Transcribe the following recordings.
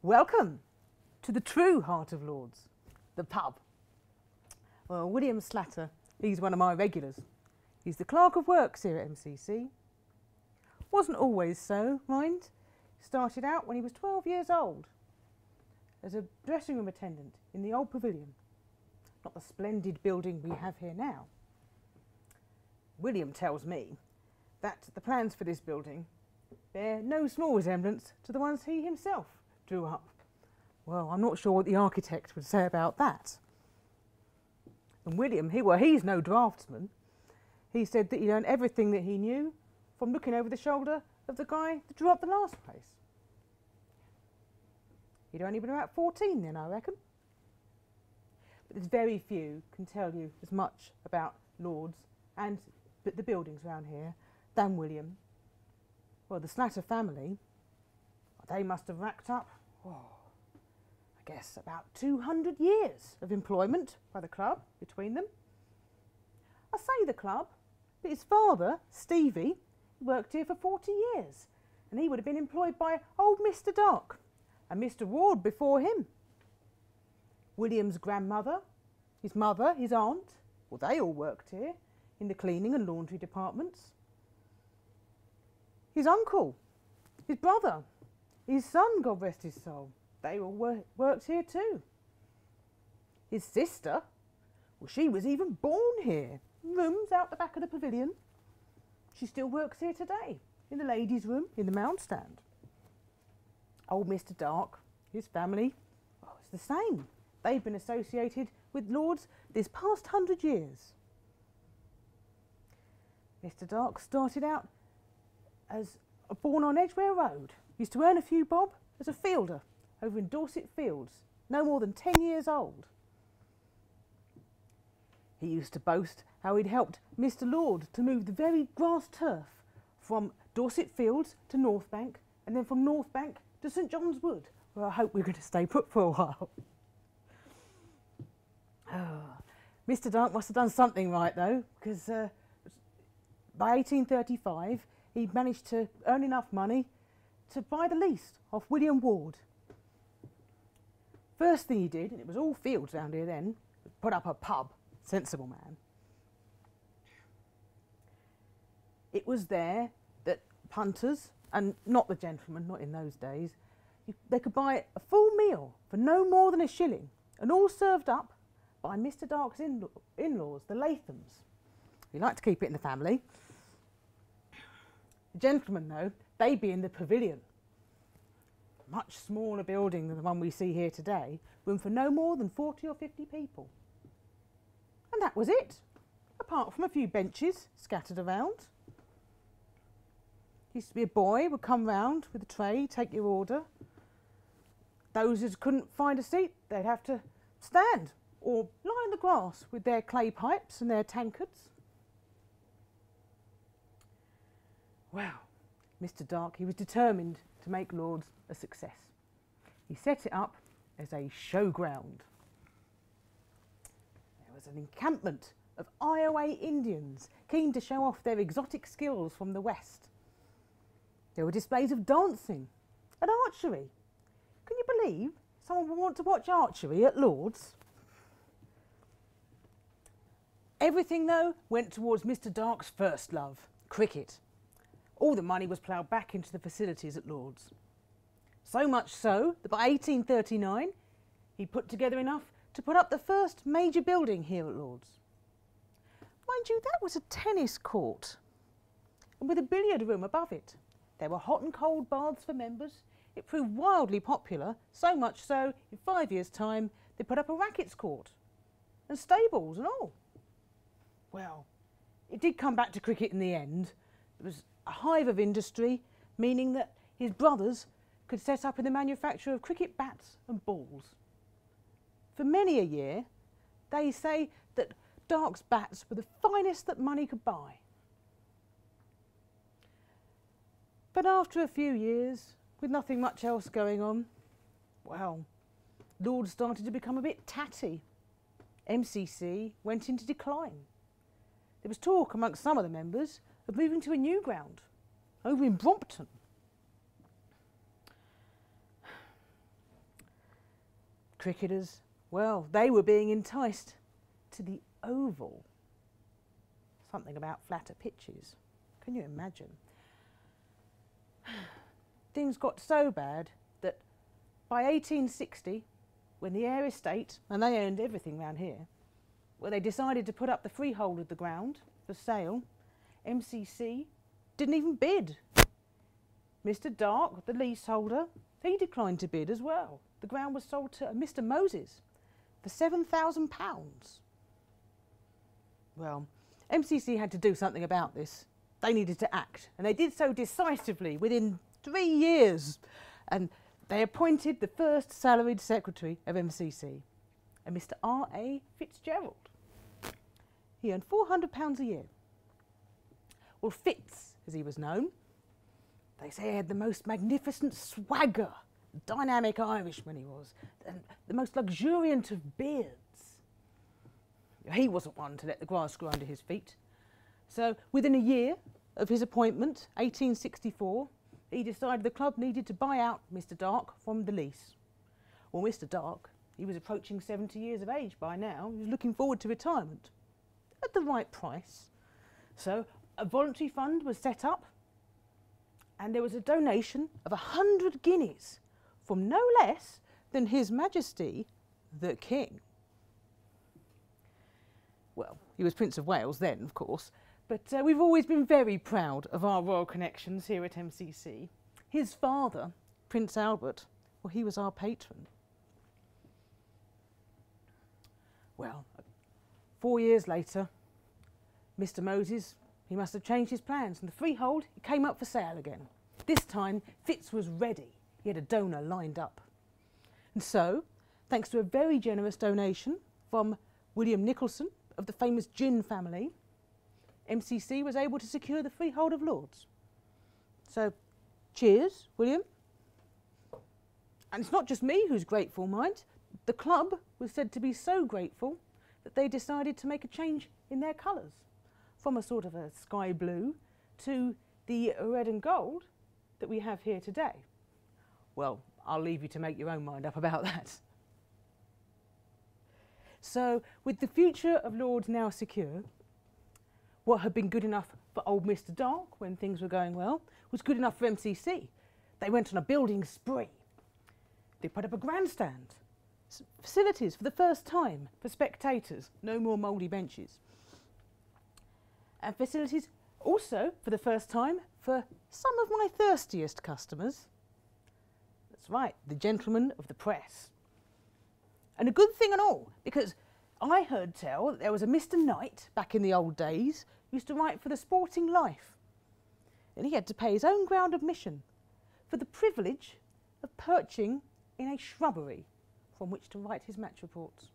Welcome to the true heart of Lords, the pub. Well, William Slatter, he's one of my regulars. He's the clerk of works here at MCC. Wasn't always so, mind. Started out when he was 12 years old as a dressing room attendant in the old pavilion, not the splendid building we have here now. William tells me that the plans for this building bear no small resemblance to the ones he himself drew up. Well, I'm not sure what the architect would say about that. And William, he's no draftsman. He said that he learned everything that he knew from looking over the shoulder of the guy that drew up the last place. He'd only been about 14 then, I reckon. But there's very few can tell you as much about Lords and the buildings around here than William. Well, the Slatter family, they must have racked up, I guess, about 200 years of employment by the club between them. I say the club, but his father, Stevie, worked here for 40 years, and he would have been employed by old Mr. Dark and Mr. Ward before him. William's grandmother, his mother, his aunt, well, they all worked here in the cleaning and laundry departments. His uncle, his brother, his son, God rest his soul, they all worked here too. His sister, well, she was even born here. Rooms out the back of the pavilion. She still works here today, in the ladies' room, in the mound stand. Old Mr. Dark, his family, it's the same. They've been associated with Lords this past 100 years. Mr. Dark started out as born on Edgware Road. Used to earn a few bob as a fielder over in Dorset Fields, no more than 10 years old. He used to boast how he'd helped Mr. Lord to move the very grass turf from Dorset Fields to North Bank, and then from North Bank to St John's Wood, where I hope we're going to stay put for a while. Mr. Dark must have done something right though, because by 1835 he'd managed to earn enough money to buy the lease off William Ward. First thing he did, and it was all fields round here then, was put up a pub. Sensible man. It was there that punters, and not the gentlemen, not in those days, they could buy a full meal for no more than £1, and all served up by Mr. Dark's in-laws, the Lathams. We like to keep it in the family. The gentlemen, though, they'd be in the pavilion. Much smaller building than the one we see here today, room for no more than 40 or 50 people. And that was it, apart from a few benches scattered around. Used to be a boy would come round with a tray, take your order. Those who couldn't find a seat, they'd have to stand or lie in the grass with their clay pipes and their tankards. Well, Mr. Dark, he was determined to make Lords a success. He set it up as a showground. An encampment of Iowa Indians keen to show off their exotic skills from the West. There were displays of dancing and archery. Can you believe someone would want to watch archery at Lord's? Everything, though, went towards Mr. Dark's first love, cricket. All the money was ploughed back into the facilities at Lord's. So much so that by 1839 he put together enough to put up the first major building here at Lord's. Mind you, that was a tennis court, and with a billiard room above it. There were hot and cold baths for members. It proved wildly popular, so much so, in 5 years' time, they put up a rackets court, and stables and all. Well, it did come back to cricket in the end. It was a hive of industry, meaning that his brothers could set up in the manufacture of cricket bats and balls. For many a year, they say that Dark's bats were the finest that money could buy. But after a few years, with nothing much else going on, well, Lord started to become a bit tatty. MCC went into decline. There was talk amongst some of the members of moving to a new ground, over in Brompton. cricketers, well, they were being enticed to the oval. Something about flatter pitches. Can you imagine? Things got so bad that by 1860, when the Eyre estate, and they owned everything round here, well, they decided to put up the freehold of the ground for sale, MCC didn't even bid. Mr. Dark, the leaseholder, he declined to bid as well. The ground was sold to Mr. Moses for £7,000. Well, MCC had to do something about this. They needed to act, and they did so decisively within 3 years. And they appointed the first salaried secretary of MCC, a Mr. R.A. Fitzgerald. He earned £400 a year. Well, Fitz, as he was known, they say he had the most magnificent swagger, dynamic Irishman he was, and the most luxuriant of beards. He wasn't one to let the grass grow under his feet. So within a year of his appointment, 1864, he decided the club needed to buy out Mr. Dark from the lease. Well, Mr. Dark, he was approaching 70 years of age by now. He was looking forward to retirement at the right price. So a voluntary fund was set up, and there was a donation of 100 guineas from no less than His Majesty the King. Well, he was Prince of Wales then, of course, but we've always been very proud of our royal connections here at MCC. His father, Prince Albert, well, he was our patron. Well, 4 years later, Mr. Moses, he must have changed his plans, and the freehold came up for sale again. This time, Fitz was ready. He had a donor lined up. And so, thanks to a very generous donation from William Nicholson of the famous gin family, MCC was able to secure the freehold of Lords. So, cheers, William. And it's not just me who's grateful, mind. The club was said to be so grateful that they decided to make a change in their colours, from a sort of a sky blue to the red and gold that we have here today. Well, I'll leave you to make your own mind up about that. So, with the future of Lords now secure, what had been good enough for old Mr. Dark when things were going well was good enough for MCC. They went on a building spree. They put up a grandstand, facilities for the first time for spectators, no more mouldy benches, and facilities also for the first time for some of my thirstiest customers. That's right, the gentlemen of the press. And a good thing and all, because I heard tell that there was a Mr. Knight back in the old days who used to write for the Sporting Life, and he had to pay his own ground admission for the privilege of perching in a shrubbery from which to write his match reports.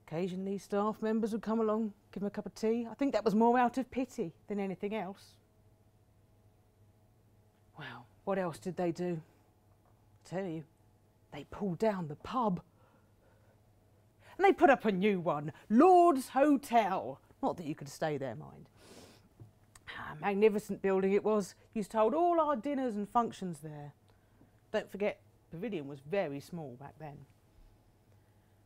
Occasionally staff members would come along, give him a cup of tea. I think that was more out of pity than anything else. Well, what else did they do? I tell you, they pulled down the pub. And they put up a new one, Lord's Hotel. Not that you could stay there, mind. A magnificent building it was. Used to hold all our dinners and functions there. Don't forget, Pavilion was very small back then.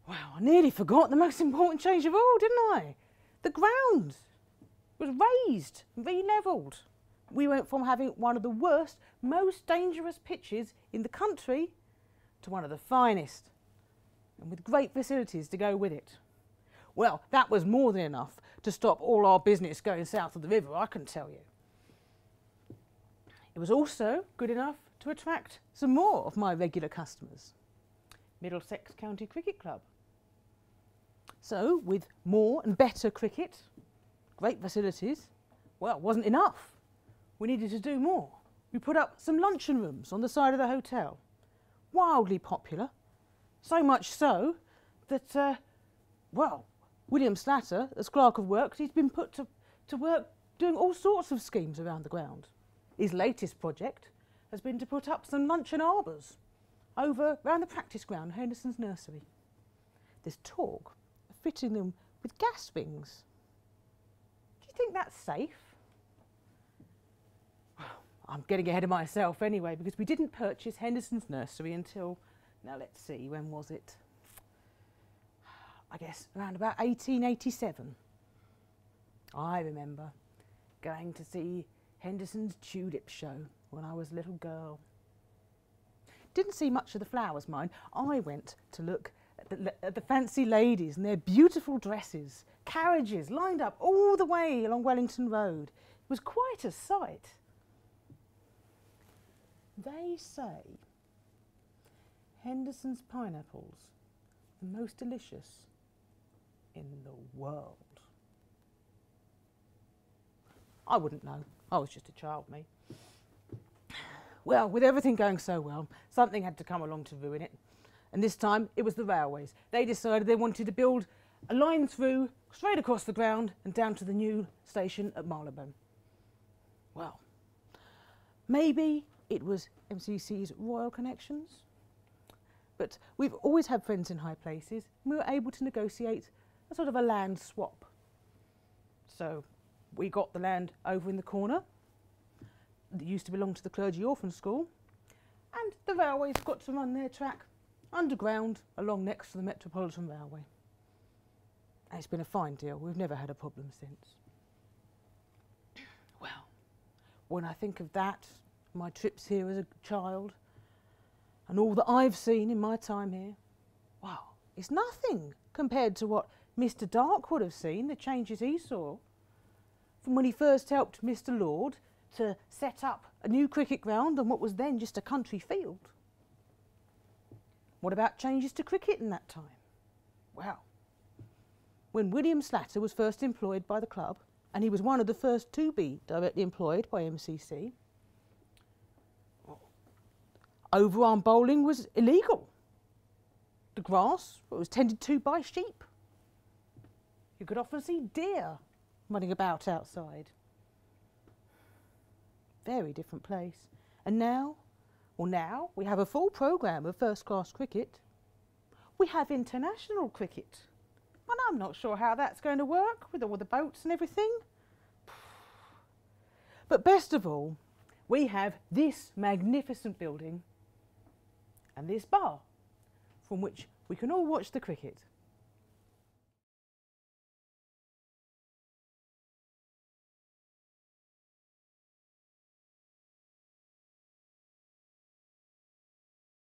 Wow, I nearly forgot the most important change of all, didn't I? The ground was raised, re-levelled. We went from having one of the worst, most dangerous pitches in the country to one of the finest, and with great facilities to go with it. Well, that was more than enough to stop all our business going south of the river, I can tell you. It was also good enough to attract some more of my regular customers. Middlesex County Cricket Club. So, with more and better cricket, great facilities, well, it wasn't enough. We needed to do more. We put up some luncheon rooms on the side of the hotel. Wildly popular. So much so that, well, William Slatter, as Clerk of Works, he's been put to work doing all sorts of schemes around the ground. His latest project has been to put up some luncheon arbours over round the practice ground, Henderson's nursery. There's talk of fitting them with gas wings. Do you think that's safe? Well, I'm getting ahead of myself anyway, because we didn't purchase Henderson's nursery until Now let's see, when was it? I guess around about 1887. I remember going to see Henderson's Tulip Show when I was a little girl. Didn't see much of the flowers, mind. I went to look at the fancy ladies and their beautiful dresses, carriages lined up all the way along Wellington Road. It was quite a sight. They say Henderson's pineapples, the most delicious in the world. I wouldn't know. I was just a child, me. Well, with everything going so well, something had to come along to ruin it. And this time it was the railways. They decided they wanted to build a line through, straight across the ground and down to the new station at Marylebone. Well, maybe it was MCC's royal connections. But we've always had friends in high places, and we were able to negotiate a sort of a land swap. So we got the land over in the corner that used to belong to the clergy orphan school, and the railways got to run their track underground along next to the Metropolitan Railway. And it's been a fine deal. We've never had a problem since. Well, when I think of that, my trips here as a child, and all that I've seen in my time here, wow, it's nothing compared to what Mr. Dark would have seen, the changes he saw, from when he first helped Mr. Lord to set up a new cricket ground on what was then just a country field. What about changes to cricket in that time? Well, when William Slatter was first employed by the club, and he was one of the first to be directly employed by MCC, overarm bowling was illegal. The grass was tended to by sheep. You could often see deer running about outside. Very different place. And now, well now, we have a full programme of first-class cricket. We have international cricket. And I'm not sure how that's going to work with all the boats and everything. But best of all, we have this magnificent building and this bar from which we can all watch the cricket.